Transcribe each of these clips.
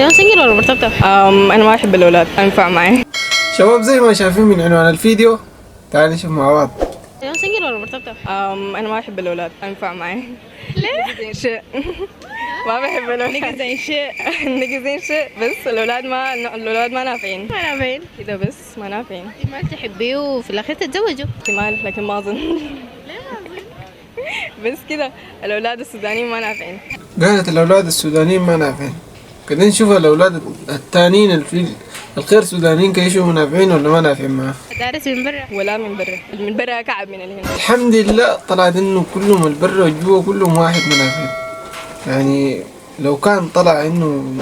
ايوه سنجل ولا مرتبطة؟ انا ما احب الاولاد، انفع معي. شباب زي ما شايفين من عنوان الفيديو، تعالوا نشوف مع بعض. ايوه سنجل ولا مرتبطة؟ انا ما احب الاولاد، انفع معي. ليه؟ زين شيء. ما بحب الاولاد. نقي زين شيء. نقي زين شيء، بس الاولاد ما نافعين. ما نافعين كده، بس ما نافعين. احتمال تحبيه وفي الاخير تتزوجوا. احتمال، لكن ما اظن. بس كده الاولاد السودانيين ما نافعين. قالت الأولاد السودانيين ما نافعين. كده نشوف الأولاد التانيين الغير سودانيين كيشوفوا نافعين ولا ما نافعين معاه. دارس من برا ولا من برا، من برا كعب من اللي هنا. الحمد لله طلعت إنه كلهم البر والجوا كلهم واحد منافعين. يعني لو كان طلع إنه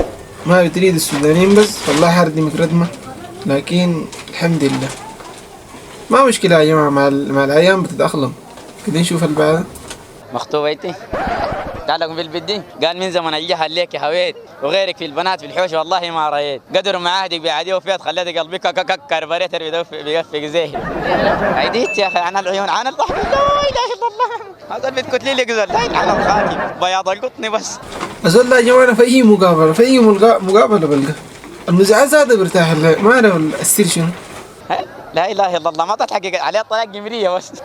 ما بتريد السودانيين بس والله حردمك ردمة، لكن الحمد لله ما مشكلة يا جماعة، مع الأيام بتتأقلم. كده نشوف البعض. مخطوبتي قال لكم في البيت دي، قال من زمن الجهل ليك يا هويت، وغيرك في البنات في الحوش والله ما رأيت، قدر معاهدك بعديه وفيت خليت قلبي كربريتر بيقفق زيه. عيديت يا اخي عن العيون عن الضحك، لا اله الا الله، هذا البيت كتلي لي قزل لا عن الخاتم بياض القطن بس. أقول لا يا جماعة، في أي مقابلة بلقى المذيعات هذا برتاح ما أعرف السير شنو. لا اله الا الله، ما تضحك عليه طلاق جمريه بس. لا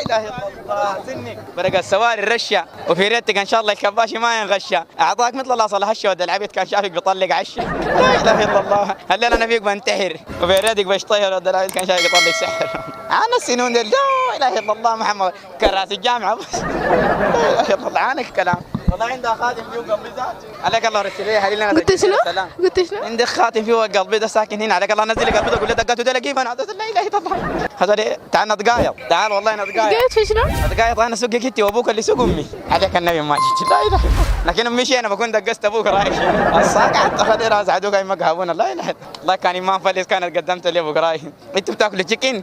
اله الا الله، سنك برق السواري الرشه، وفي ريتك ان شاء الله الكباشي ما ينغشى، اعطاك مثل الاصل هشه ود العبيد كان شافك بيطلق عشه. لا اله الا الله، هل انا فيك بنتحر، وفي ريتك بشطير ود العبيد كان شافك بيطلق سحر. انا السنون دي لا اله الا الله محمد كراس الجامعه بس. لا اله الا الله عنك كلام. والله عندها خاتم فيه قلبي ذات عليك الله رسل لي هلينا. قلت شنو؟ قلت شنو؟ عندك خاتم فيه قلبي ده ساكن هنا عليك الله نزل لي قلبي ده، قول لي دقته ده كيف انا لا اله الا الله. هذول تعال نتقايض، تعال والله نتقايض. قلت في شنو؟ نتقايض انا سوقك انت وابوك اللي سوق امي عليك النبي ما جيت. لا اله الا الله، لكن امي شيء انا بكون دقست ابوك رايح الصاق حتى خلي راس عدوك ما قهونا. لا اله الا الله، كان امام فلس كانت قدمت لي ابوك رايح. انتوا بتاكلوا تشيكن؟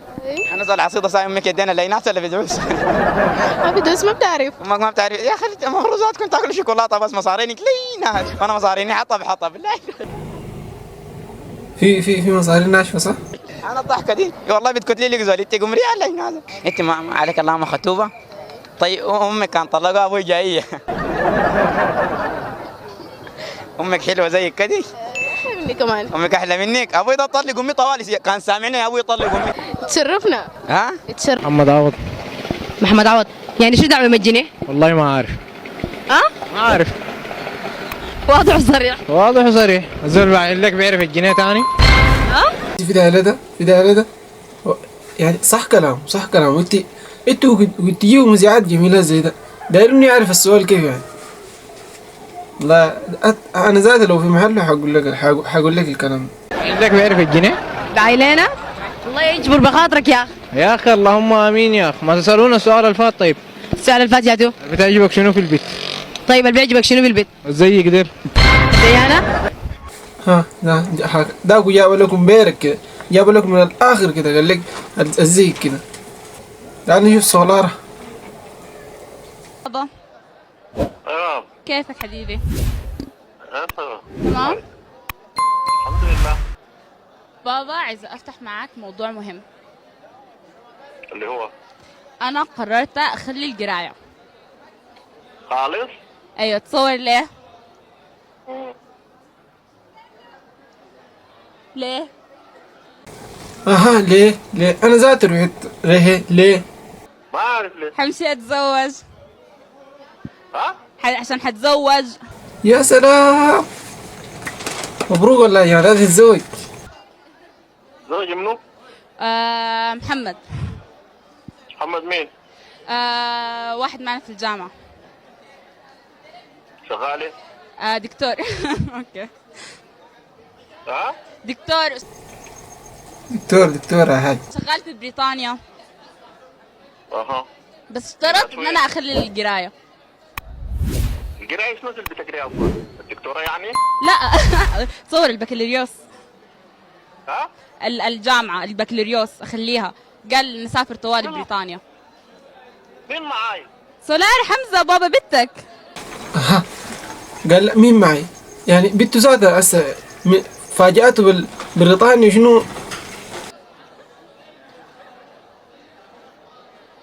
انا زال عصيده صايم امك يدينا اللي ناس اللي بدعوس. ما بدوس ما بتعرف. ما بتعرف يا اخي المفروض كنت تاكلوا شوكولاته بس مصارينك لينا، وانا مصاريني حطب بالله. في مصاري ناشفة صح؟ انا الضحكه دي والله بتكتلي لي زول انت قمري علي هذا. انت ما عليك اللهم خطوبه. طيب امك كان طلقها ابوي جايه. امك حلوه زيك كده؟ مني كمان. امك احلى منك. ابوي ده طلق امي طوالي، كان سامعني ابوي طلق امي. تشرفنا. ها؟ تشرف. محمد عوض. محمد عوض، يعني شو دعوة يمجني؟ والله ما عارف. ما عارف. واضح وصريح. واضح وصريح، الزول لك بيعرف الجنيه تاني. في ده يعني صح كلام انتوا تجيبوا مذيعات جميلة زي ده، دايرني اعرف السؤال كيف يعني. لا انا ذاتي لو في محله حقول لك الكلام لك بيعرف الجنيه. بعيلينا الله يجبر بخاطرك يا اخي. يا اخي اللهم امين يا اخي، ما تسالونا السؤال الفات. طيب السؤال اللي فات جاتو. بتعجبك شنو في البيت؟ طيب اللي بيعجبك شنو في البيت؟ زي كده. زي انا؟ ها ده جاب لكم بيرك كده، جاب لكم من الاخر كده، قال لك الزي كده. تعال نشوف سولارة. بابا تمام. كيفك حبيبي؟ تمام. تمام؟ الحمد لله. بابا عايزة افتح معاك موضوع مهم. اللي هو انا قررت اخلي القراية. خالص. ايوه تصور ليه؟ ليه؟ اها ليه انا ذاتي رحت ليه ما اعرف ليه. حمشي اتزوج. ها؟ عشان حتزوج. يا سلام، مبروك والله يا ولاد الزوج. زوج منو؟ محمد. محمد مين؟ واحد معنا في الجامعة. شغالة؟ دكتور. اوكي. ها؟ دكتور يا حاج. شغال في بريطانيا، اها. بس اشترط ان انا اخلي القراية. القراية شنو اللي بتقريها اصلا؟ الدكتورة يعني؟ لا. تصور البكالوريوس. ها؟ الجامعة البكالوريوس اخليها. قال نسافر طوال بريطانيا. مين معاي؟ سولاري حمزة بابا بنتك. اها قال لا مين معي؟ يعني بنته ذاتها هسه فاجأته بالبريطاني شنو؟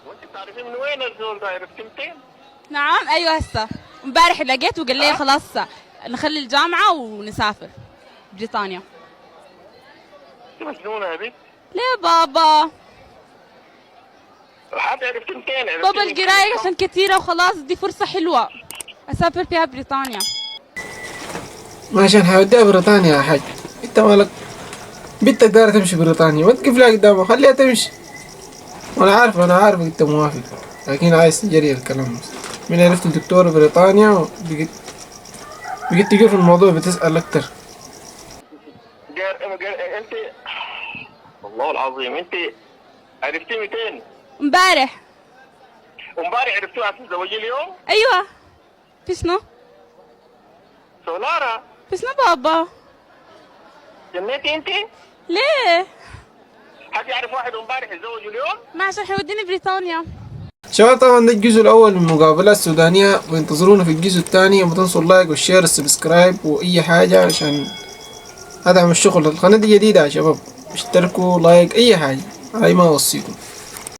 وانت بتعرفين من وين الزول ده؟ عرفت منين؟ نعم ايوه هسه امبارح لقيته وقال لي خلاص نخلي الجامعة ونسافر. بريطانيا. انت مجنونه يا بنت. ليه بابا؟ حتى عرفتين بابا القراية عشان كتيرة وخلاص، دي فرصة حلوة أسافر فيها بريطانيا. ما عشان حيوديها بريطانيا يا حاج، انت مالك؟ بنتك دايرة تمشي بريطانيا، ما تقف لها قدامها، خليها تمشي. انا عارف انت موافق، لكن عايز تجري الكلام بس. من عرفت الدكتور بريطانيا وبقيت تقف في الموضوع بتسأل اكتر. انت والله العظيم انت عرفتي 200 امبارح عرفتوها تتزوجي اليوم؟ أيوة. في شنو؟ سولارا في شنو بابا؟ جنيتي انت؟ ليه؟ حد يعرف واحد امبارح يتزوج اليوم؟ ما عشان حيوديني بريطانيا. شباب طبعا ده الجزء الاول من مقابلات السودانية، وانتظرونا في الجزء الثاني. وما تنسوا اللايك والشير والسبسكرايب واي حاجة عشان ادعم الشغل. القناة دي جديدة يا شباب، اشتركوا لايك اي حاجة، هاي ما اوصيكم.